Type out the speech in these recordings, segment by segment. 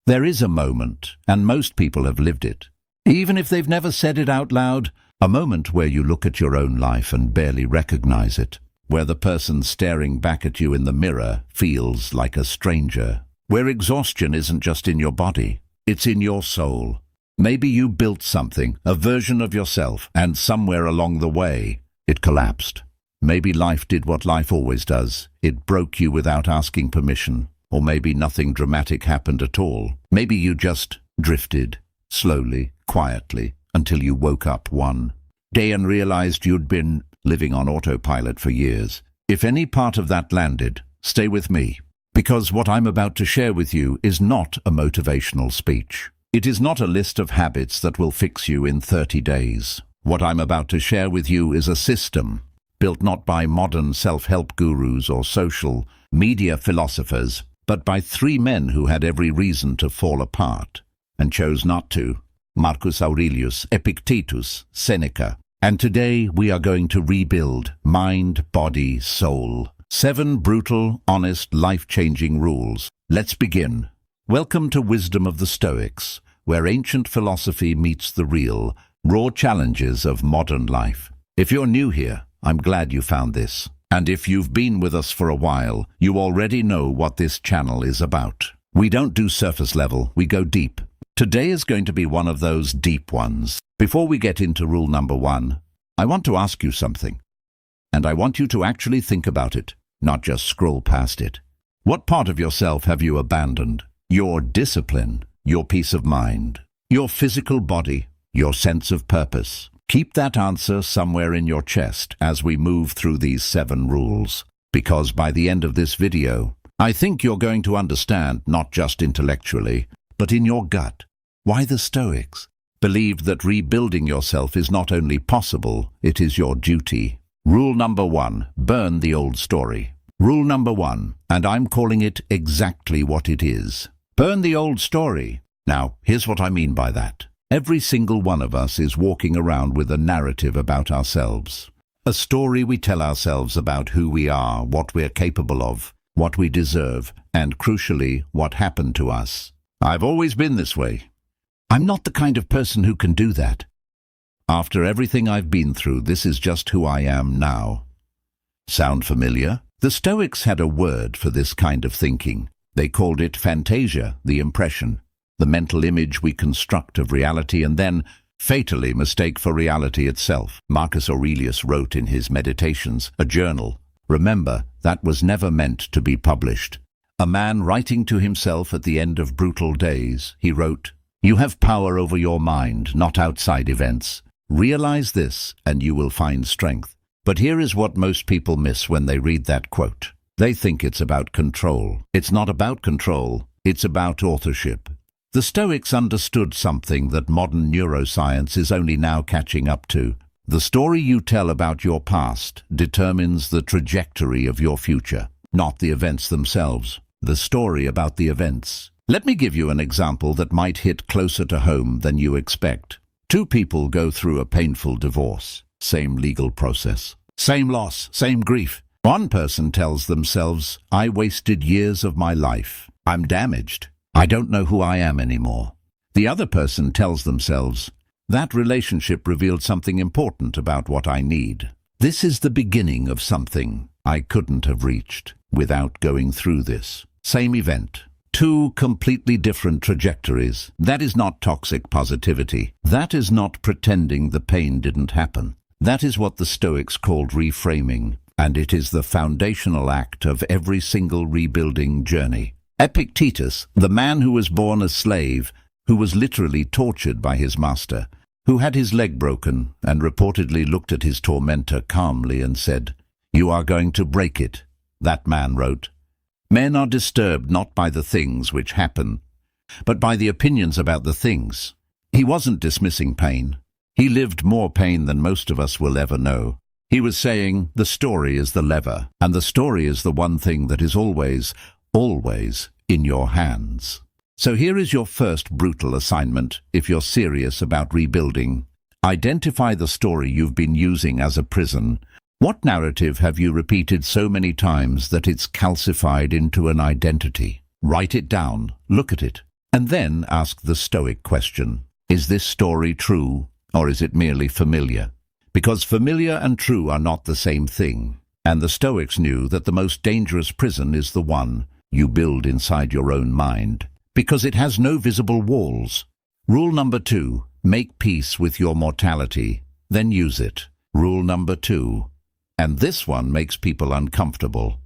There is a moment, and most people have lived it. Even if they've never said it out loud, a moment where you look at your own life and barely recognize it, where the person staring back at you in the mirror feels like a stranger, where exhaustion isn't just in your body, it's in your soul. Maybe you built something, a version of yourself, and somewhere along the way, it collapsed. Maybe life did what life always does. It broke you without asking permission. Or maybe nothing dramatic happened at all. Maybe you just drifted, slowly, quietly, until you woke up one day and realized you'd been living on autopilot for years. If any part of that landed, stay with me. Because what I'm about to share with you is not a motivational speech. It is not a list of habits that will fix you in 30 days. What I'm about to share with you is a system, built not by modern self-help gurus or social media philosophers, but by 3 men who had every reason to fall apart, and chose not to: Marcus Aurelius, Epictetus, Seneca. And today we are going to rebuild mind, body, soul. 7 brutal, honest, life-changing rules. Let's begin. Welcome to Wisdom of the Stoics, where ancient philosophy meets the real, raw challenges of modern life. If you're new here, I'm glad you found this. And if you've been with us for a while, you already know what this channel is about. We don't do surface level, we go deep. Today is going to be one of those deep ones. Before we get into rule number 1, I want to ask you something. And I want you to actually think about it, not just scroll past it. What part of yourself have you abandoned? Your discipline, your peace of mind, your physical body, your sense of purpose. Keep that answer somewhere in your chest as we move through these 7 rules, because by the end of this video, I think you're going to understand, not just intellectually, but in your gut, why the Stoics believed that rebuilding yourself is not only possible, it is your duty. Rule number 1, burn the old story. Rule number 1, and I'm calling it exactly what it is. Burn the old story. Now, here's what I mean by that. Every single one of us is walking around with a narrative about ourselves. A story we tell ourselves about who we are, what we're capable of, what we deserve, and crucially, what happened to us. I've always been this way. I'm not the kind of person who can do that. After everything I've been through, this is just who I am now. Sound familiar? The Stoics had a word for this kind of thinking. They called it fantasia, the impression, the mental image we construct of reality and then fatally mistake for reality itself. Marcus Aurelius wrote in his Meditations, a journal. Remember, that was never meant to be published. A man writing to himself at the end of brutal days, he wrote, "You have power over your mind, not outside events. Realize this, and you will find strength." But here is what most people miss when they read that quote. They think it's about control. It's not about control, it's about authorship. The Stoics understood something that modern neuroscience is only now catching up to. The story you tell about your past determines the trajectory of your future, not the events themselves. The story about the events. Let me give you an example that might hit closer to home than you expect. 2 people go through a painful divorce. Same legal process. Same loss, same grief. One person tells themselves, "I wasted years of my life. I'm damaged. I don't know who I am anymore." The other person tells themselves, "That relationship revealed something important about what I need. This is the beginning of something I couldn't have reached without going through this." Same event. 2 completely different trajectories. That is not toxic positivity. That is not pretending the pain didn't happen. That is what the Stoics called reframing, and it is the foundational act of every single rebuilding journey. Epictetus, the man who was born a slave, who was literally tortured by his master, who had his leg broken and reportedly looked at his tormentor calmly and said, "You are going to break it." That man wrote, "Men are disturbed not by the things which happen, but by the opinions about the things." He wasn't dismissing pain. He lived more pain than most of us will ever know. He was saying, the story is the lever, and the story is the one thing that is always, always in your hands. So here is your first brutal assignment if you're serious about rebuilding. Identify the story you've been using as a prison. What narrative have you repeated so many times that it's calcified into an identity? Write it down, look at it, And then ask the Stoic question, is this story true, or is it merely familiar? Because familiar and true are not the same thing, and the Stoics knew that the most dangerous prison is the one you build inside your own mind, because it has no visible walls. Rule number 2, make peace with your mortality, then use it. Rule number 2, and this one makes people uncomfortable.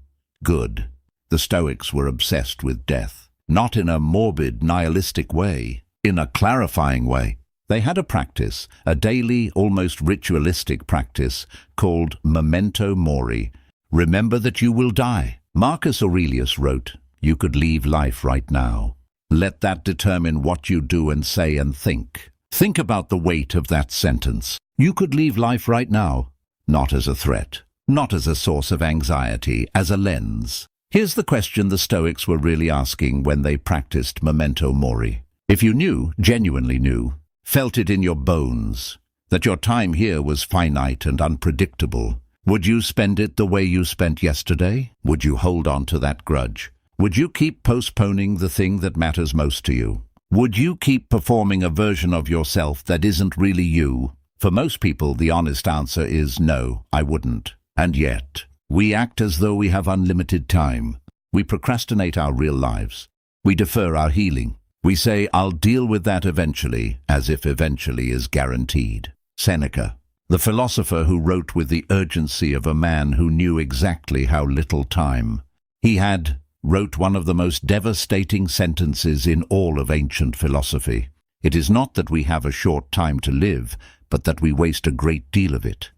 Good. The Stoics were obsessed with death, not in a morbid, nihilistic way, in a clarifying way. They had a practice, a daily, almost ritualistic practice, called memento mori. Remember that you will die. Marcus Aurelius wrote, you could leave life right now. Let that determine what you do and say and think. Think about the weight of that sentence. You could leave life right now, not as a threat, not as a source of anxiety, as a lens. Here's the question the Stoics were really asking when they practiced memento mori. If you knew, genuinely knew, felt it in your bones, that your time here was finite and unpredictable, would you spend it the way you spent yesterday? Would you hold on to that grudge? Would you keep postponing the thing that matters most to you? Would you keep performing a version of yourself that isn't really you? For most people, the honest answer is no, I wouldn't. And yet, we act as though we have unlimited time. We procrastinate our real lives. We defer our healing. We say, I'll deal with that eventually, as if eventually is guaranteed. Seneca, the philosopher who wrote with the urgency of a man who knew exactly how little time he had, wrote one of the most devastating sentences in all of ancient philosophy. It is not that we have a short time to live, but that we waste a great deal of it.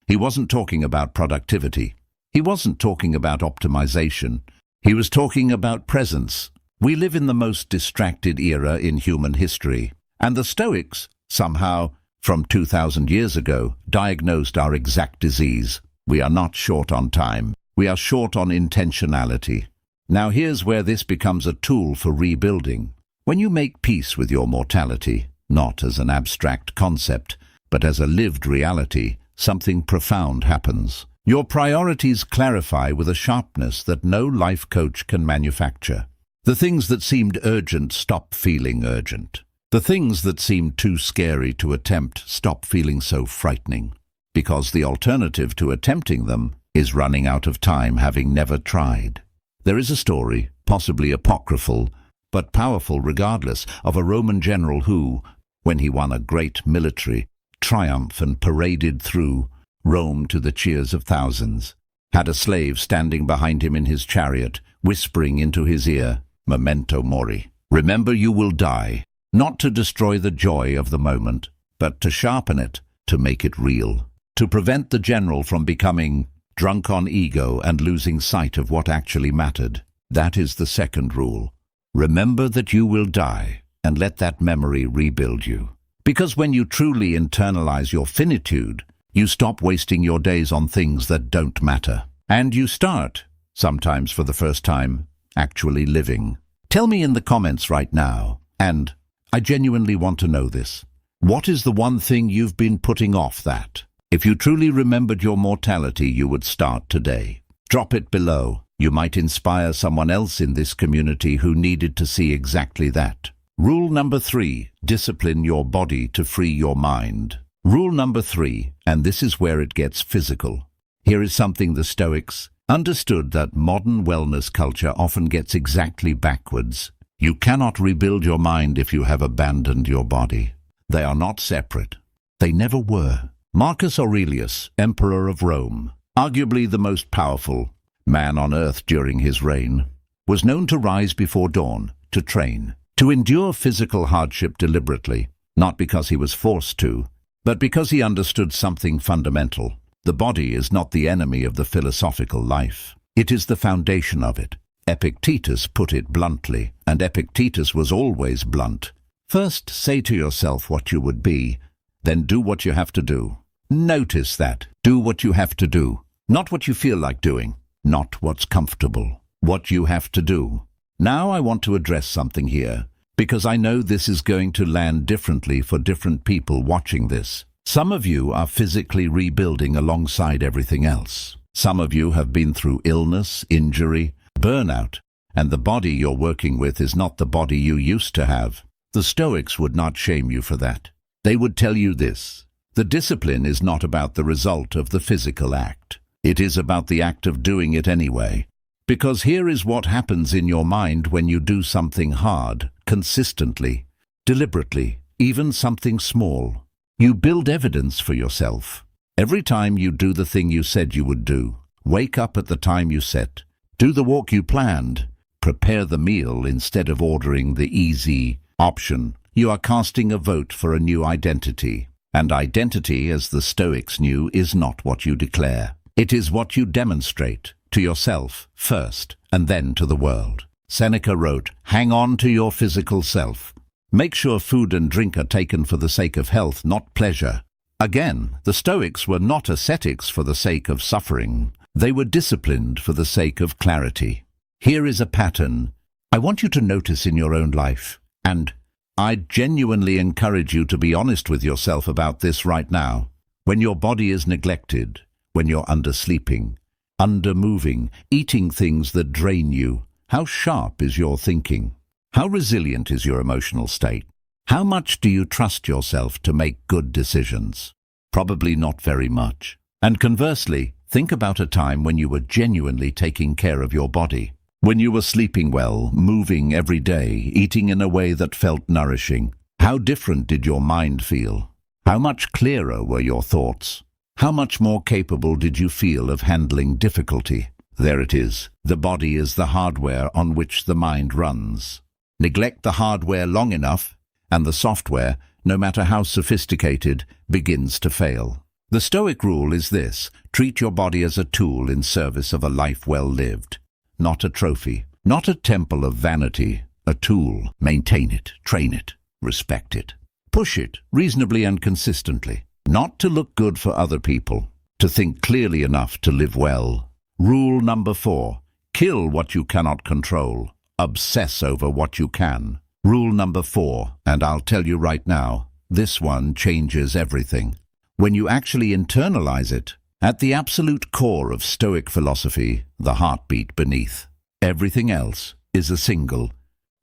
He wasn't talking about productivity. He wasn't talking about optimization. He was talking about presence. We live in the most distracted era in human history, and the Stoics, somehow, from 2,000 years ago, diagnosed our exact disease. We are not short on time. We are short on intentionality. Now here's where this becomes a tool for rebuilding. When you make peace with your mortality, not as an abstract concept, but as a lived reality, something profound happens. Your priorities clarify with a sharpness that no life coach can manufacture. The things that seemed urgent stop feeling urgent. The things that seemed too scary to attempt stop feeling so frightening, because the alternative to attempting them is running out of time having never tried. There is a story, possibly apocryphal, but powerful regardless, of a Roman general who, when he won a great military triumph and paraded through Rome to the cheers of thousands, had a slave standing behind him in his chariot, whispering into his ear, memento mori. Remember you will die, not to destroy the joy of the moment, but to sharpen it, to make it real, to prevent the general from becoming drunk on ego and losing sight of what actually mattered. That is the second rule. Remember that you will die, and let that memory rebuild you. Because when you truly internalize your finitude, you stop wasting your days on things that don't matter. And you start, sometimes for the first time, actually living. Tell me in the comments right now, and I genuinely want to know this. What is the one thing you've been putting off that, if you truly remembered your mortality, you would start today? Drop it below. You might inspire someone else in this community who needed to see exactly that. Rule number 3, discipline your body to free your mind. Rule number 3, and this is where it gets physical. Here is something the Stoics understood that modern wellness culture often gets exactly backwards. You cannot rebuild your mind if you have abandoned your body. They are not separate. They never were. Marcus Aurelius, Emperor of Rome, arguably the most powerful man on earth during his reign, was known to rise before dawn, to train, to endure physical hardship deliberately, not because he was forced to, but because he understood something fundamental. The body is not the enemy of the philosophical life. It is the foundation of it. Epictetus put it bluntly, and Epictetus was always blunt. First, say to yourself what you would be, then do what you have to do. Notice that. Do what you have to do. Not what you feel like doing. Not what's comfortable. What you have to do. Now I want to address something here, because I know this is going to land differently for different people watching this. Some of you are physically rebuilding alongside everything else. Some of you have been through illness, injury, burnout, and the body you're working with is not the body you used to have. The Stoics would not shame you for that. They would tell you this: the discipline is not about the result of the physical act. It is about the act of doing it anyway. Because here is what happens in your mind when you do something hard, consistently, deliberately, even something small. You build evidence for yourself. Every time you do the thing you said you would do, wake up at the time you set, do the walk you planned, prepare the meal instead of ordering the easy option, you are casting a vote for a new identity. And identity, as the Stoics knew, is not what you declare. It is what you demonstrate, to yourself first, and then to the world. Seneca wrote, "Hang on to your physical self. Make sure food and drink are taken for the sake of health, not pleasure." Again, the Stoics were not ascetics for the sake of suffering. They were disciplined for the sake of clarity. Here is a pattern I want you to notice in your own life, and I genuinely encourage you to be honest with yourself about this right now. When your body is neglected, when you're undersleeping, undermoving, eating things that drain you, how sharp is your thinking? How resilient is your emotional state? How much do you trust yourself to make good decisions? Probably not very much. And conversely, think about a time when you were genuinely taking care of your body. When you were sleeping well, moving every day, eating in a way that felt nourishing. How different did your mind feel? How much clearer were your thoughts? How much more capable did you feel of handling difficulty? There it is. The body is the hardware on which the mind runs. Neglect the hardware long enough, and the software, no matter how sophisticated, begins to fail. The Stoic rule is this: treat your body as a tool in service of a life well lived. Not a trophy, not a temple of vanity, a tool. Maintain it, train it, respect it. Push it reasonably and consistently. Not to look good for other people, to think clearly enough to live well. Rule number 4, kill what you cannot control. Obsess over what you can. Rule number 4, and I'll tell you right now, this one changes everything. When you actually internalize it, at the absolute core of Stoic philosophy, the heartbeat beneath everything else is a single,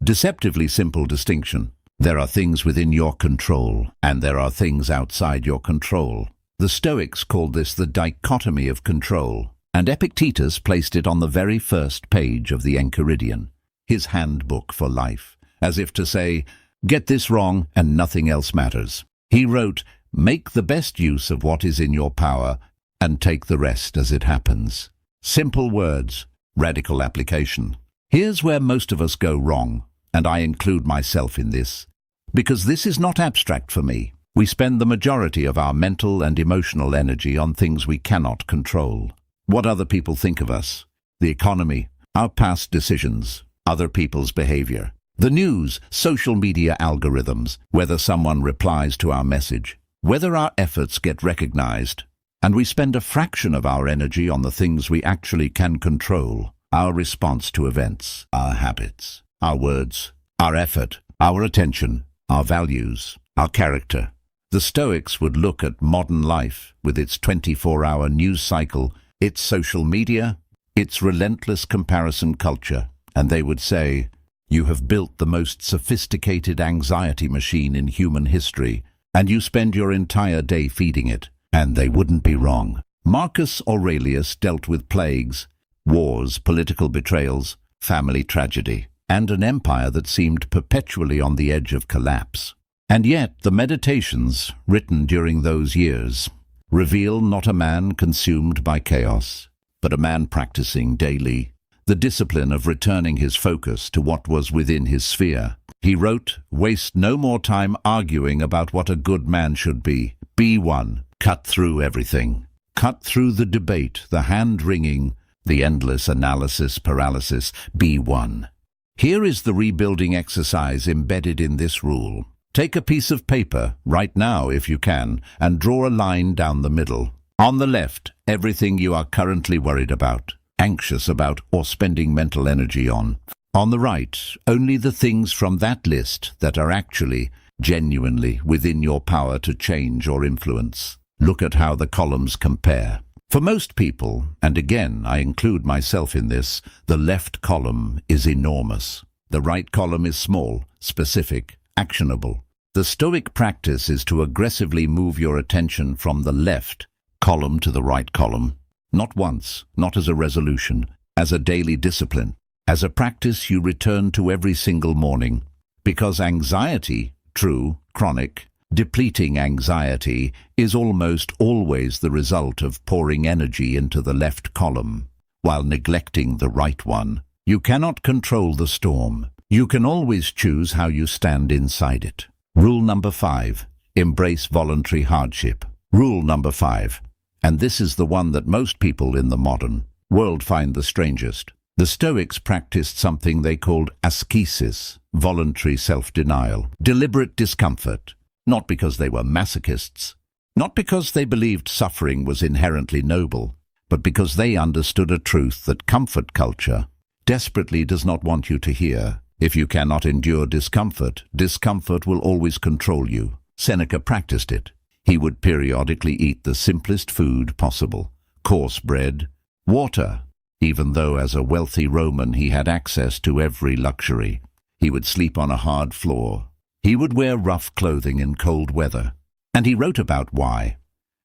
deceptively simple distinction. There are things within your control, and there are things outside your control. The Stoics called this the dichotomy of control, and Epictetus placed it on the very first page of the Enchiridion, his handbook for life, as if to say, get this wrong and nothing else matters. He wrote, make the best use of what is in your power and take the rest as it happens. Simple words, radical application. Here's where most of us go wrong, and I include myself in this, because this is not abstract for me. We spend the majority of our mental and emotional energy on things we cannot control. What other people think of us, the economy, our past decisions, other people's behavior, the news, social media algorithms, whether someone replies to our message, whether our efforts get recognized. And we spend a fraction of our energy on the things we actually can control, our response to events, our habits, our words, our effort, our attention, our values, our character. The Stoics would look at modern life with its 24-hour news cycle, its social media, its relentless comparison culture, and they would say, you have built the most sophisticated anxiety machine in human history, and you spend your entire day feeding it. And they wouldn't be wrong. Marcus Aurelius dealt with plagues, wars, political betrayals, family tragedy, and an empire that seemed perpetually on the edge of collapse. And yet the meditations, written during those years, reveal not a man consumed by chaos, but a man practicing daily the discipline of returning his focus to what was within his sphere. He wrote, waste no more time arguing about what a good man should be. Be one. Cut through everything. Cut through the debate, the hand-wringing, the endless analysis paralysis. Be one. Here is the rebuilding exercise embedded in this rule. Take a piece of paper, right now if you can, and draw a line down the middle. On the left, everything you are currently worried about, anxious about, or spending mental energy on. On the right, only the things from that list that are actually, genuinely within your power to change or influence. Look at how the columns compare. For most people, and again I include myself in this, the left column is enormous. The right column is small, specific, actionable. The Stoic practice is to aggressively move your attention from the left column to the right column. Not once, not as a resolution, as a daily discipline, as a practice you return to every single morning. Because anxiety, true, chronic, depleting anxiety, is almost always the result of pouring energy into the left column, while neglecting the right one. You cannot control the storm. You can always choose how you stand inside it. Rule number 5. Embrace voluntary hardship. Rule number 5. And this is the one that most people in the modern world find the strangest. The Stoics practiced something they called ascesis, voluntary self-denial, deliberate discomfort, not because they were masochists, not because they believed suffering was inherently noble, but because they understood a truth that comfort culture desperately does not want you to hear. If you cannot endure discomfort, discomfort will always control you. Seneca practiced it. He would periodically eat the simplest food possible, coarse bread, water, even though as a wealthy Roman he had access to every luxury. He would sleep on a hard floor. He would wear rough clothing in cold weather. And he wrote about why.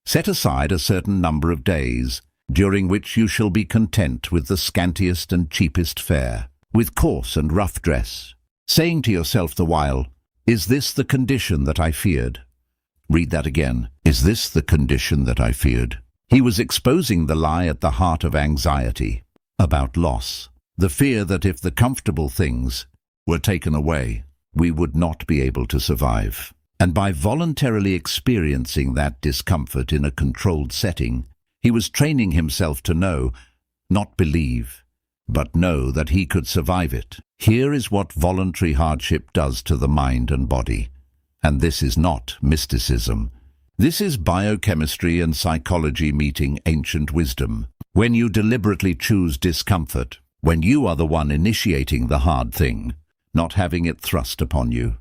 Set aside a certain number of days, during which you shall be content with the scantiest and cheapest fare, with coarse and rough dress, saying to yourself the while, is this the condition that I feared? Read that again. Is this the condition that I feared? He was exposing the lie at the heart of anxiety, about loss, the fear that if the comfortable things were taken away, we would not be able to survive. And by voluntarily experiencing that discomfort in a controlled setting, he was training himself to know, not believe, but know that he could survive it. Here is what voluntary hardship does to the mind and body. And this is not mysticism. This is biochemistry and psychology meeting ancient wisdom. When you deliberately choose discomfort, when you are the one initiating the hard thing, not having it thrust upon you,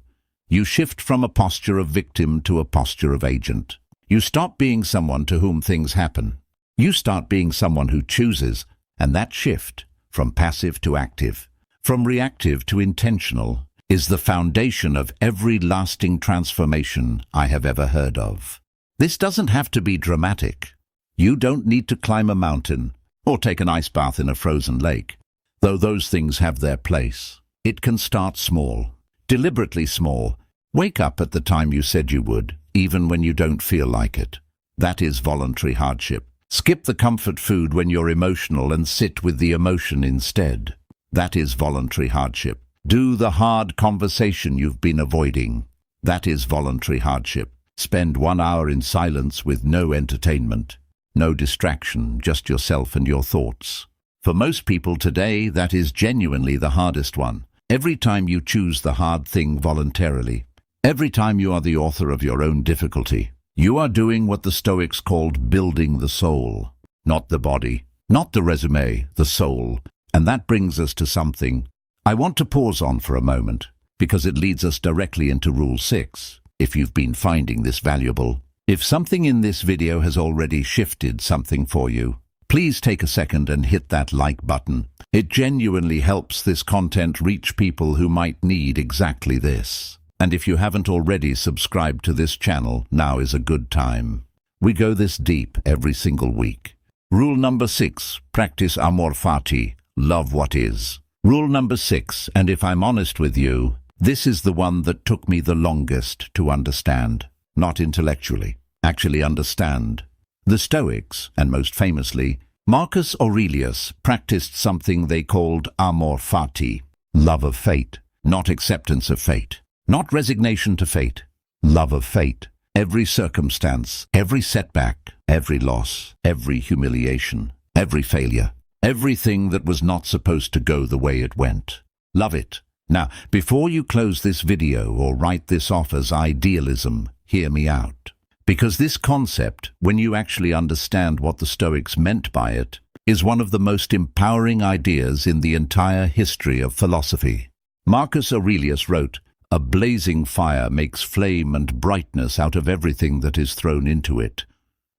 you shift from a posture of victim to a posture of agent. You stop being someone to whom things happen. You start being someone who chooses, and that shift, from passive to active, from reactive to intentional, is the foundation of every lasting transformation I have ever heard of. This doesn't have to be dramatic. You don't need to climb a mountain or take an ice bath in a frozen lake, though those things have their place. It can start small, deliberately small. Wake up at the time you said you would, even when you don't feel like it. That is voluntary hardship. Skip the comfort food when you're emotional and sit with the emotion instead. That is voluntary hardship. Do the hard conversation you've been avoiding. That is voluntary hardship. Spend 1 hour in silence with no entertainment, no distraction, just yourself and your thoughts. For most people today, that is genuinely the hardest one. Every time you choose the hard thing voluntarily, every time you are the author of your own difficulty, you are doing what the Stoics called building the soul, not the body, not the resume, the soul. And that brings us to something I want to pause on for a moment, because it leads us directly into Rule 6, if you've been finding this valuable. If something in this video has already shifted something for you, please take a second and hit that like button. It genuinely helps this content reach people who might need exactly this. And if you haven't already subscribed to this channel, now is a good time. We go this deep every single week. Rule number 6, practice amor fati, love what is. Rule number 6, and if I'm honest with you, this is the one that took me the longest to understand. Not intellectually, actually understand. The Stoics, and most famously, Marcus Aurelius, practiced something they called amor fati, love of fate, not acceptance of fate, not resignation to fate, love of fate. Every circumstance, every setback, every loss, every humiliation, every failure, everything that was not supposed to go the way it went. Love it. Now, before you close this video or write this off as idealism, hear me out. Because this concept, when you actually understand what the Stoics meant by it, is one of the most empowering ideas in the entire history of philosophy. Marcus Aurelius wrote, "A blazing fire makes flame and brightness out of everything that is thrown into it."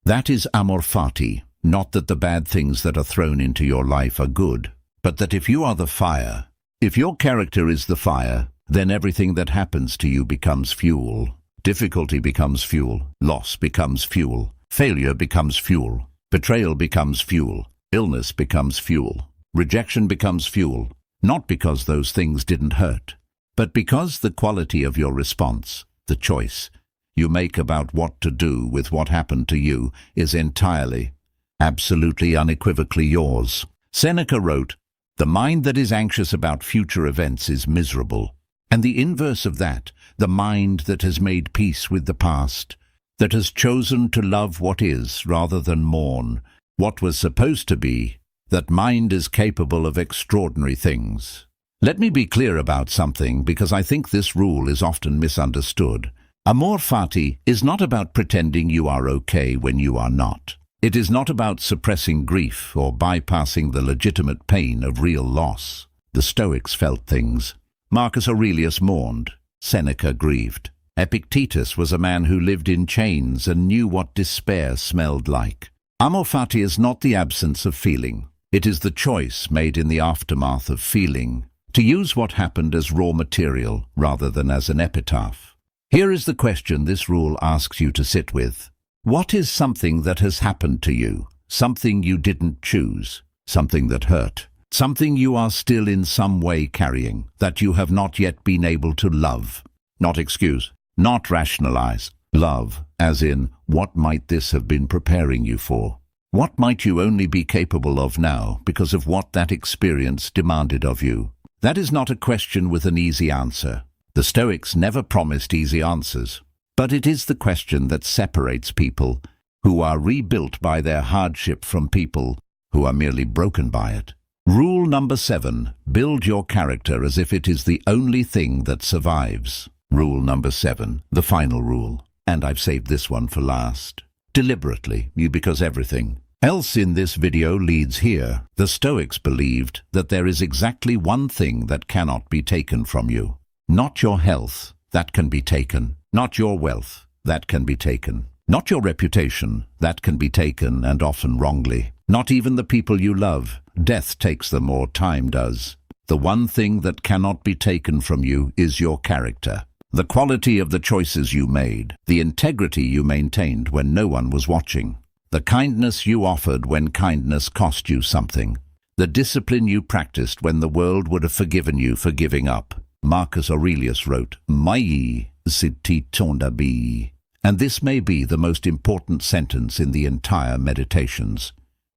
That is amor fati, Not that the bad things that are thrown into your life are good, but that if you are the fire, if your character is the fire, then everything that happens to you becomes fuel. Difficulty becomes fuel, loss becomes fuel, failure becomes fuel, betrayal becomes fuel, illness becomes fuel, rejection becomes fuel, not because those things didn't hurt, but because the quality of your response, the choice you make about what to do with what happened to you, is entirely, absolutely unequivocally yours. Seneca wrote, "The mind that is anxious about future events is miserable." And the inverse of that, the mind that has made peace with the past, that has chosen to love what is rather than mourn what was supposed to be, that mind is capable of extraordinary things. Let me be clear about something, because I think this rule is often misunderstood. Amor fati is not about pretending you are okay when you are not. It is not about suppressing grief or bypassing the legitimate pain of real loss. The Stoics felt things. Marcus Aurelius mourned. Seneca grieved. Epictetus was a man who lived in chains and knew what despair smelled like. Amor fati is not the absence of feeling. It is the choice made in the aftermath of feeling to use what happened as raw material rather than as an epitaph. Here is the question this rule asks you to sit with. What is something that has happened to you? Something you didn't choose? Something that hurt? Something you are still in some way carrying, that you have not yet been able to love? Not excuse, not rationalize. Love, as in, what might this have been preparing you for? What might you only be capable of now because of what that experience demanded of you? That is not a question with an easy answer. The Stoics never promised easy answers. But it is the question that separates people who are rebuilt by their hardship from people who are merely broken by it. Rule number 7, build your character as if it is the only thing that survives. Rule number 7, the final rule, and I've saved this one for last. Deliberately, because everything else in this video leads here. The Stoics believed that there is exactly one thing that cannot be taken from you. Not your health, that can be taken. Not your wealth, that can be taken. Not your reputation, that can be taken, and often wrongly. Not even the people you love. Death takes them, or time does. The one thing that cannot be taken from you is your character. The quality of the choices you made. The integrity you maintained when no one was watching. The kindness you offered when kindness cost you something. The discipline you practiced when the world would have forgiven you for giving up. Marcus Aurelius wrote, "Mai siti tondabi." And this may be the most important sentence in the entire Meditations.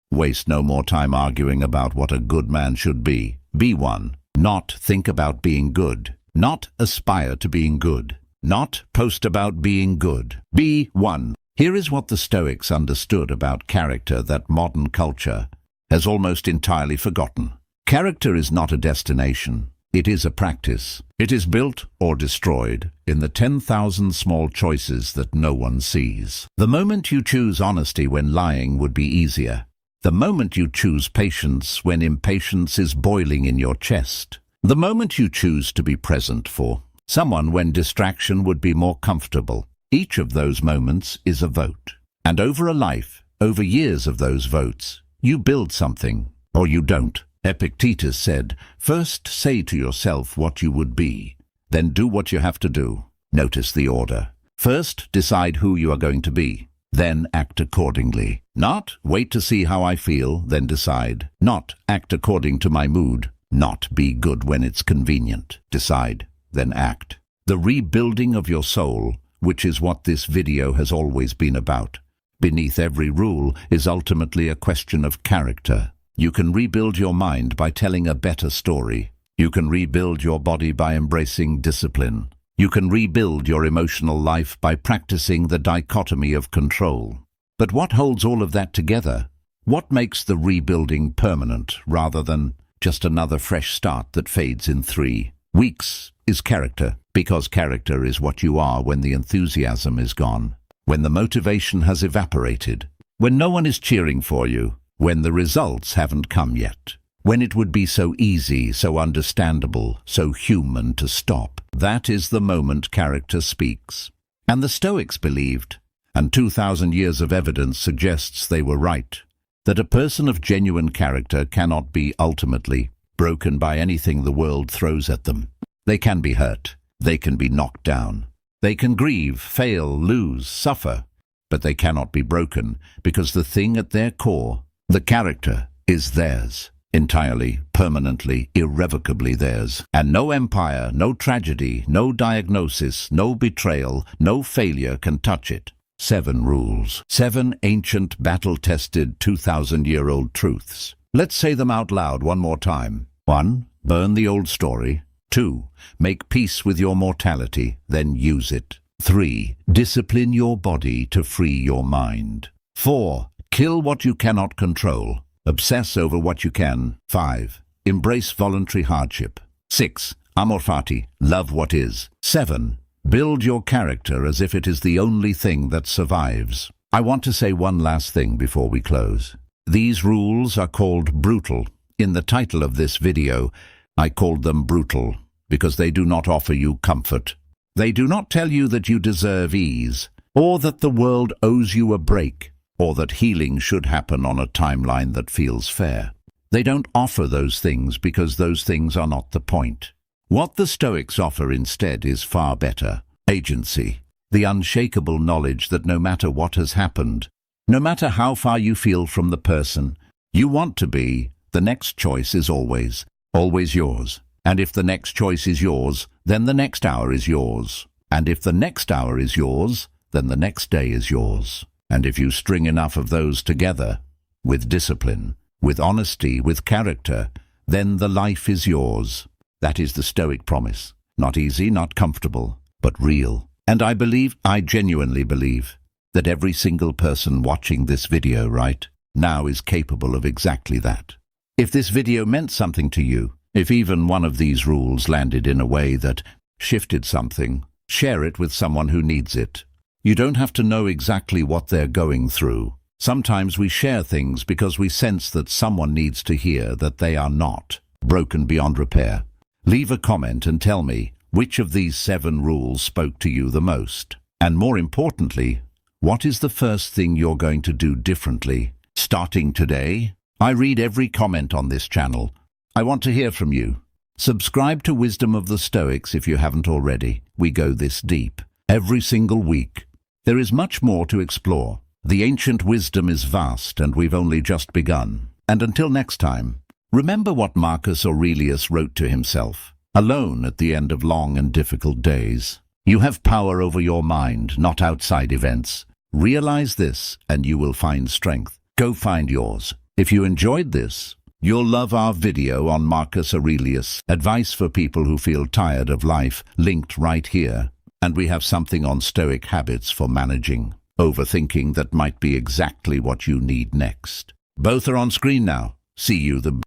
Waste no more time arguing about what a good man should be. Be one. Not think about being good. Not aspire to being good. Not post about being good. Be one. Here is what the Stoics understood about character that modern culture has almost entirely forgotten. Character is not a destination. It is a practice. It is built or destroyed in the 10,000 small choices that no one sees. The moment you choose honesty when lying would be easier. The moment you choose patience when impatience is boiling in your chest. The moment you choose to be present for someone when distraction would be more comfortable. Each of those moments is a vote. And over a life, over years of those votes, you build something, or you don't. Epictetus said, "First say to yourself what you would be, then do what you have to do." Notice the order. First decide who you are going to be, then act accordingly. Not wait to see how I feel, then decide. Not act according to my mood. Not be good when it's convenient. Decide, then act. The rebuilding of your soul, which is what this video has always been about, beneath every rule, is ultimately a question of character. You can rebuild your mind by telling a better story. You can rebuild your body by embracing discipline. You can rebuild your emotional life by practicing the dichotomy of control. But what holds all of that together? What makes the rebuilding permanent rather than just another fresh start that fades in 3 weeks is character, because character is what you are when the enthusiasm is gone, when the motivation has evaporated, when no one is cheering for you, when the results haven't come yet, when it would be so easy, so understandable, so human to stop. That is the moment character speaks. And the Stoics believed, and 2,000 years of evidence suggests they were right, that a person of genuine character cannot be ultimately broken by anything the world throws at them. They can be hurt. They can be knocked down. They can grieve, fail, lose, suffer, but they cannot be broken because the thing at their core, the character, is theirs. Entirely, permanently, irrevocably theirs. And no empire, no tragedy, no diagnosis, no betrayal, no failure can touch it. 7 rules. 7 ancient, battle-tested, 2,000-year-old truths. Let's say them out loud one more time. 1. Burn the old story. 2. Make peace with your mortality, then use it. 3. Discipline your body to free your mind. 4. Kill what you cannot control. Obsess over what you can. 5. Embrace voluntary hardship. 6. Amor fati. Love what is. 7. Build your character as if it is the only thing that survives. I want to say one last thing before we close. These rules are called brutal. In the title of this video, I called them brutal because they do not offer you comfort. They do not tell you that you deserve ease, or that the world owes you a break, or that healing should happen on a timeline that feels fair. They don't offer those things because those things are not the point. What the Stoics offer instead is far better. Agency, the unshakable knowledge that no matter what has happened, no matter how far you feel from the person you want to be, the next choice is always yours. And if the next choice is yours, then the next hour is yours. And if the next hour is yours, then the next day is yours. And if you string enough of those together, with discipline, with honesty, with character, then the life is yours. That is the Stoic promise. Not easy, not comfortable, but real. And I genuinely believe, that every single person watching this video right now is capable of exactly that. If this video meant something to you, if even one of these rules landed in a way that shifted something, share it with someone who needs it. You don't have to know exactly what they're going through. Sometimes we share things because we sense that someone needs to hear that they are not broken beyond repair. Leave a comment and tell me which of these 7 rules spoke to you the most. And more importantly, what is the first thing you're going to do differently, starting today? I read every comment on this channel. I want to hear from you. Subscribe to Wisdom of the Stoics if you haven't already. We go this deep every single week. There is much more to explore. The ancient wisdom is vast, and we've only just begun. And until next time, remember what Marcus Aurelius wrote to himself, alone at the end of long and difficult days. You have power over your mind, not outside events. Realize this, and you will find strength. Go find yours. If you enjoyed this, you'll love our video on Marcus Aurelius, advice for people who feel tired of life, linked right here. And we have something on Stoic habits for managing overthinking that might be exactly what you need next. Both are on screen now. See you the